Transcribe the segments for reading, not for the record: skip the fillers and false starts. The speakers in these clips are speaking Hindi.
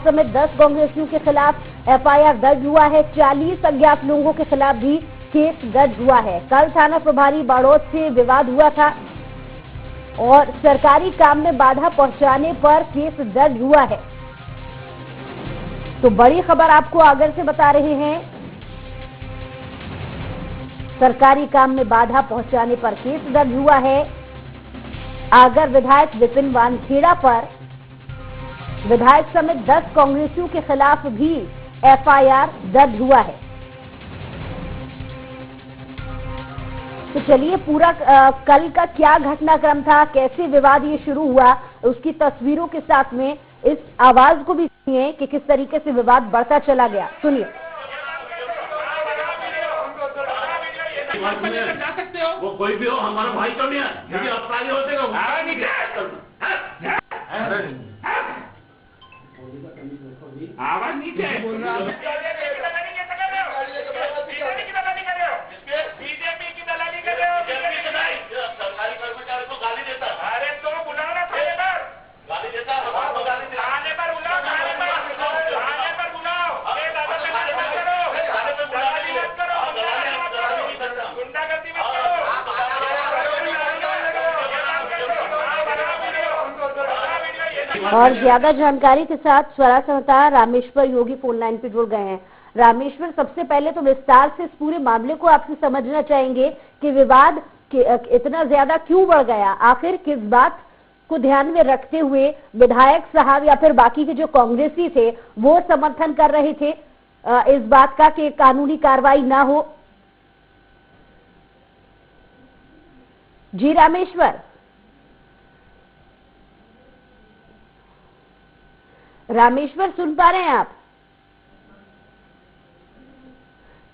समेत 10 कांग्रेसियों के खिलाफ एफआईआर दर्ज हुआ है। 40 अज्ञात लोगों के खिलाफ भी केस दर्ज हुआ है। कल थाना प्रभारी बाड़ौद से विवाद हुआ था और सरकारी काम में बाधा पहुंचाने पर केस दर्ज हुआ है। तो बड़ी खबर आपको आगर से बता रहे हैं, सरकारी काम में बाधा पहुंचाने पर केस दर्ज हुआ है। आगर विधायक विपिन वानखेड़ा पर विधायक समेत 10 कांग्रेसियों के खिलाफ भी एफआईआर दर्ज हुआ है। तो चलिए पूरा कल का क्या घटनाक्रम था, कैसे विवाद ये शुरू हुआ, उसकी तस्वीरों के साथ में इस आवाज को भी सुनिए कि किस तरीके से विवाद बढ़ता चला गया। सुनिए। जा सकते हो, वो कोई भी हो, हमारा भाई तो नहीं है, क्योंकि अपराधी होते हो। आवाज नीचे बोल रहा है। बीजेपी की दलाली कर रहे हो, सरकारी कर्मचारी को गाली देता। अरे तो बुलाओ ना थाने पर, गाली देता, हमारे गाली देता। थाने पर बुलाओ, थाने पर बुलाओ। दलाली मत करो, गुंडागर्दी मत करो। और ज्यादा जानकारी के साथ स्वरा समाचार रामेश्वर योगी फोन लाइन पे जुड़ गए हैं। रामेश्वर, सबसे पहले तो विस्तार से इस पूरे मामले को आपसे समझना चाहेंगे कि विवाद इतना ज्यादा क्यों बढ़ गया, आखिर किस बात को ध्यान में रखते हुए विधायक साहब या फिर बाकी के जो कांग्रेसी थे वो समर्थन कर रहे थे इस बात का कि कानूनी कार्रवाई ना हो। जी रामेश्वर, रामेश्वर सुन पा रहे हैं आप?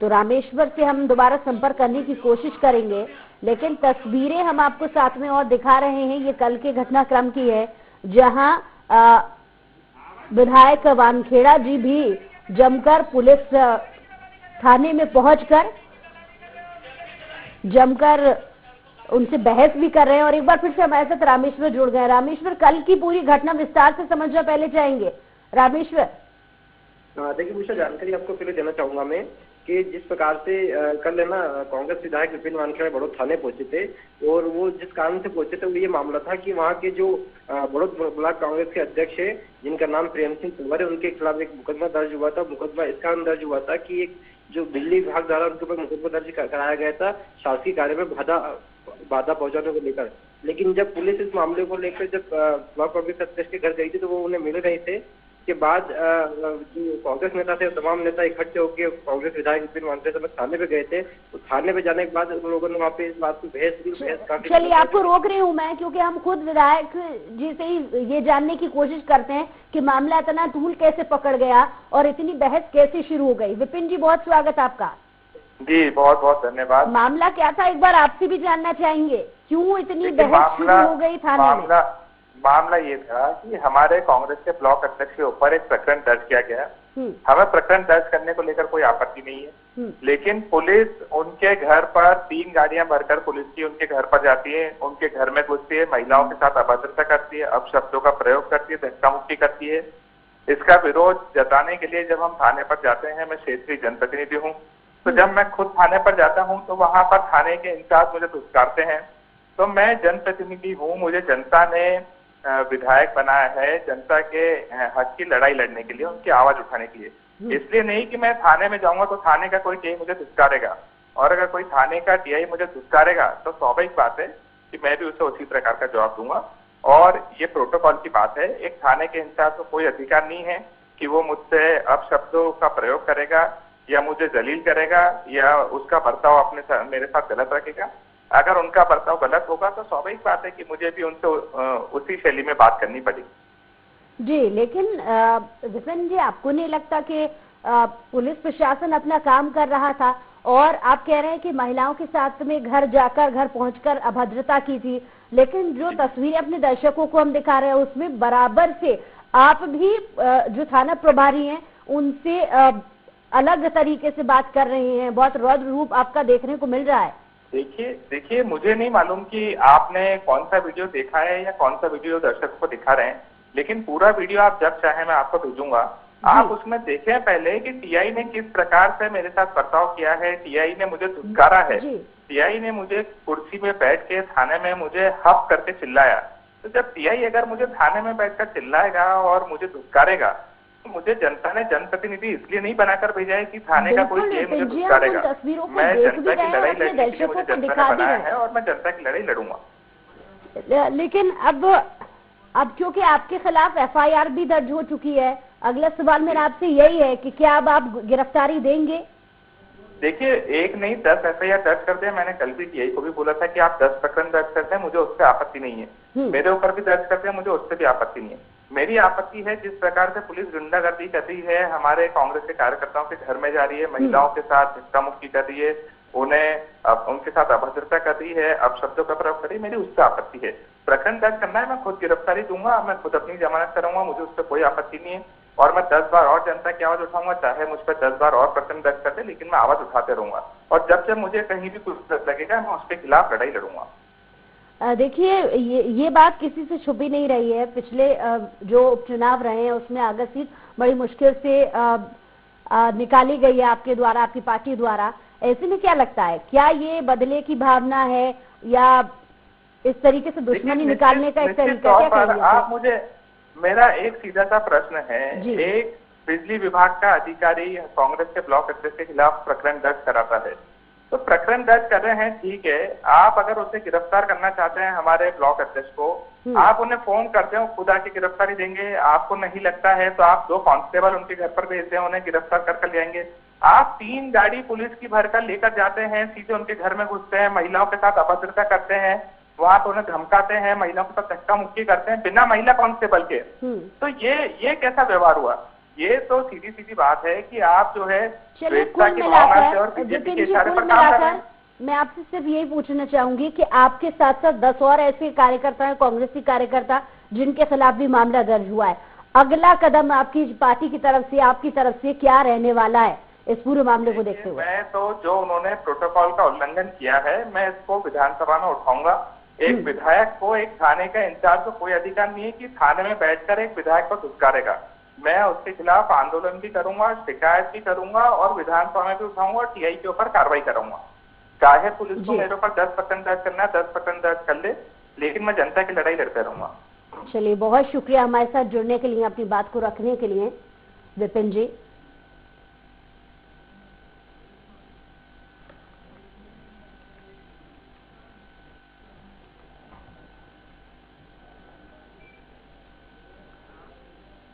तो रामेश्वर से हम दोबारा संपर्क करने की कोशिश करेंगे, लेकिन तस्वीरें हम आपको साथ में और दिखा रहे हैं। ये कल के घटनाक्रम की है, जहां विधायक वानखेड़ा जी भी जमकर पुलिस थाने में पहुंचकर जमकर उनसे बहस भी कर रहे हैं। और एक बार फिर से हमारे साथ रामेश्वर जुड़ गए। रामेश्वर, कल की पूरी घटना विस्तार से समझना पहले चाहेंगे। रामेश्वर, देखिए मुझे जानकारी आपको पहले देना चाहूंगा मैं कि जिस प्रकार से कल है ना कांग्रेस विधायक विपिन वानखेड़ा बड़ौद थाने पहुंचे थे, और वो जिस कारण से पहुंचे थे वो ये मामला था कि वहाँ के जो बड़ौद ब्लॉक कांग्रेस के अध्यक्ष है जिनका नाम प्रेम सिंह तंवर है, उनके खिलाफ एक मुकदमा दर्ज हुआ था। मुकदमा इस कारण दर्ज हुआ था कि एक जो बिजली विभाग द्वारा उनके ऊपर मुकदमा दर्ज कराया गया था शासकीय कार्य में बाधा पहुंचाने को लेकर। लेकिन जब पुलिस इस मामले को लेकर जब ब्लॉक कांग्रेस अध्यक्ष के घर गई थी तो वो उन्हें मिल रहे थे। के बाद जो कांग्रेस नेता थे तमाम नेता इकट्ठे होकर कांग्रेस विधायक विपिन वानखेड़ा समेत थाने पे गए थे। तो थाने पे जाने के बाद उन लोगों ने वहाँ पे इस बात की बहस चलिए आपको रोक रही हूँ मैं, क्योंकि हम खुद विधायक जी से ही ये जानने की कोशिश करते हैं कि मामला इतना धूल कैसे पकड़ गया और इतनी बहस कैसे शुरू हो गई। विपिन जी, बहुत स्वागत आपका। जी बहुत बहुत धन्यवाद। मामला क्या था, एक बार आपसे भी जानना चाहेंगे, क्यों इतनी बहस शुरू हो गई थाने में? मामला ये था कि हमारे कांग्रेस के ब्लॉक अध्यक्ष के ऊपर एक प्रकरण दर्ज किया गया। हमें प्रकरण दर्ज करने को लेकर कोई आपत्ति नहीं है, लेकिन पुलिस उनके घर पर 3 गाड़ियां भरकर पुलिस की उनके घर पर जाती है, उनके घर में घुसती है, महिलाओं के साथ अभद्रता करती है, अपशब्दों का प्रयोग करती है, धक्का मुक्की करती है। इसका विरोध जताने के लिए जब हम थाने पर जाते हैं, मैं क्षेत्रीय जनप्रतिनिधि हूँ, तो जब मैं खुद थाने पर जाता हूँ तो वहां पर थाने के इंचार्ज मुझे धुतकारते हैं। तो मैं जनप्रतिनिधि हूँ, मुझे जनता ने विधायक बनाया है जनता के हक की लड़ाई लड़ने के लिए, उनकी आवाज उठाने के लिए। इसलिए नहीं कि मैं थाने में जाऊंगा तो थाने का कोई टीआई मुझे धुतकारेगा, और अगर कोई थाने का टीआई मुझे धुतकारेगा तो स्वाभाविक बात है कि मैं भी उसे उसी प्रकार का जवाब दूंगा। और ये प्रोटोकॉल की बात है, एक थाने के इंचार्ज को कोई अधिकार नहीं है कि वो मुझसे अपशब्दों का प्रयोग करेगा या मुझे जलील करेगा या उसका बर्ताव मेरे साथ गलत रखेगा। अगर उनका बर्ताव गलत होगा तो स्वाभाविक बात है कि मुझे भी उनसे उसी शैली में बात करनी पड़ेगी। जी, लेकिन विपिन जी, आपको नहीं लगता कि पुलिस प्रशासन अपना काम कर रहा था? और आप कह रहे हैं कि महिलाओं के साथ में घर पहुंचकर अभद्रता की थी, लेकिन जो तस्वीरें अपने दर्शकों को हम दिखा रहे हैं उसमें बराबर से आप भी जो थाना प्रभारी हैं उनसे अलग तरीके से बात कर रहे हैं, बहुत रौद्र रूप आपका देखने को मिल रहा है। देखिए मुझे नहीं मालूम कि आपने कौन सा वीडियो देखा है या कौन सा वीडियो दर्शकों को दिखा रहे हैं, लेकिन पूरा वीडियो आप जब चाहे मैं आपको भेजूंगा, आप उसमें देखें पहले कि टीआई ने किस प्रकार से मेरे साथ बर्ताव किया है। टीआई ने मुझे धुतकारा है, टीआई ने मुझे कुर्सी में बैठ के थाने में मुझे हफ करके चिल्लाया। तो जब टीआई अगर मुझे थाने में बैठकर चिल्लाएगा और मुझे धुतकारेगा, तो मुझे जनता ने जनप्रतिनिधि इसलिए नहीं बनाकर भेजा है कि थाने का कोई ये मुझे धुतकारेगा। मैं जनता की लड़ाई लड़ने के लिए मुझे जनता ने बनाया है और मैं जनता की लड़ाई लड़ूंगा। लेकिन अब क्योंकि आपके खिलाफ एफआईआर भी दर्ज हो चुकी है, अगला सवाल मेरा आपसे यही है कि क्या अब आप गिरफ्तारी देंगे? देखिए, एक नहीं 10 एफआईआर दर्ज कर दे। मैंने कल भी टीआई को भी बोला था कि आप 10 प्रकरण दर्ज कर दें, मुझे उससे आपत्ति नहीं है। मेरे ऊपर भी दर्ज कर दें, मुझे उससे भी आपत्ति नहीं है। मेरी आपत्ति है जिस प्रकार से पुलिस गुंडागर्दी कर रही है, हमारे कांग्रेस के कार्यकर्ताओं के घर में जा रही है, महिलाओं के साथ धक्का मुक्की कर रही है, उन्हें उनके साथ अभद्रता कर रही है, अपशब्दों का प्रयोग कर रही है, मेरी उससे आपत्ति है। प्रकरण दर्ज करना है, मैं खुद गिरफ्तारी दूंगा, मैं खुद अपनी जमानत कराऊंगा, मुझे उससे कोई आपत्ति नहीं है। और मैं 10 बार और जनता की आवाज उठाऊंगा, चाहे मुझ पर 10 बार और प्रकरण दर्ज कर दे, लेकिन मैं आवाज उठाते रहूंगा। और जब जब मुझे कहीं भी कुछ लगेगा, मैं उसके खिलाफ लड़ाई लड़ूंगा। देखिए, ये बात किसी से छुपी नहीं रही है। पिछले जो उपचुनाव रहे हैं उसमें आगरा सीट बड़ी मुश्किल से निकाली गई है आपके द्वारा, आपकी पार्टी द्वारा। ऐसे में क्या लगता है, क्या ये बदले की भावना है या इस तरीके से दुश्मनी निकालने का एक तरीका? क्या आप मुझे, मेरा एक सीधा सा प्रश्न है, एक बिजली विभाग का अधिकारी कांग्रेस के ब्लॉक अध्यक्ष के खिलाफ प्रकरण दर्ज कराता है, तो प्रकरण दर्ज कर रहे हैं, ठीक है। आप अगर उसे गिरफ्तार करना चाहते हैं, हमारे ब्लॉक अध्यक्ष को, आप उन्हें फोन करते हो, खुद आके गिरफ्तारी देंगे। आपको नहीं लगता है तो आप 2 कांस्टेबल उनके घर पर भेजते हैं, उन्हें गिरफ्तार कर ले आएंगे। आप 3 गाड़ी पुलिस की भरकर लेकर जाते हैं, सीधे उनके घर में घुसते हैं, महिलाओं के साथ अभद्रता करते हैं, वहां पर उन्हें धमकाते हैं, महिलाओं के साथ धक्का मुक्की करते हैं बिना महिला कांस्टेबल के। तो ये कैसा व्यवहार हुआ? ये तो सीधी सीधी बात है कि आप जो है स्वेच्छा की भावना से और बीजेपी के इशारे पर काम कर रहे हैं। मैं आपसे सिर्फ यही पूछना चाहूंगी कि आपके साथ साथ 10 और ऐसे कार्यकर्ता हैं, कांग्रेसी कार्यकर्ता, जिनके खिलाफ भी मामला दर्ज हुआ है। अगला कदम आपकी पार्टी की तरफ से, आपकी तरफ से क्या रहने वाला है इस पूरे मामले को देखते हुए? मैं तो जो उन्होंने प्रोटोकॉल का उल्लंघन किया है, मैं इसको विधानसभा में उठाऊंगा। एक विधायक को, एक थाने का इंचार्ज को कोई अधिकार नहीं है कि थाने में बैठकर एक विधायक को धुतकारेगा। मैं उसके खिलाफ आंदोलन भी करूंगा, शिकायत भी करूंगा और विधानसभा में भी उठाऊंगा और टीआई के ऊपर कार्रवाई करूंगा। चाहे पुलिस को मेरे ऊपर 10 प्रकरण दर्ज करना है, 10 प्रकरण दर्ज कर ले, लेकिन मैं जनता की लड़ाई लड़ते रहूंगा। चलिए, बहुत शुक्रिया हमारे साथ जुड़ने के लिए, अपनी बात को रखने के लिए विपिन जी।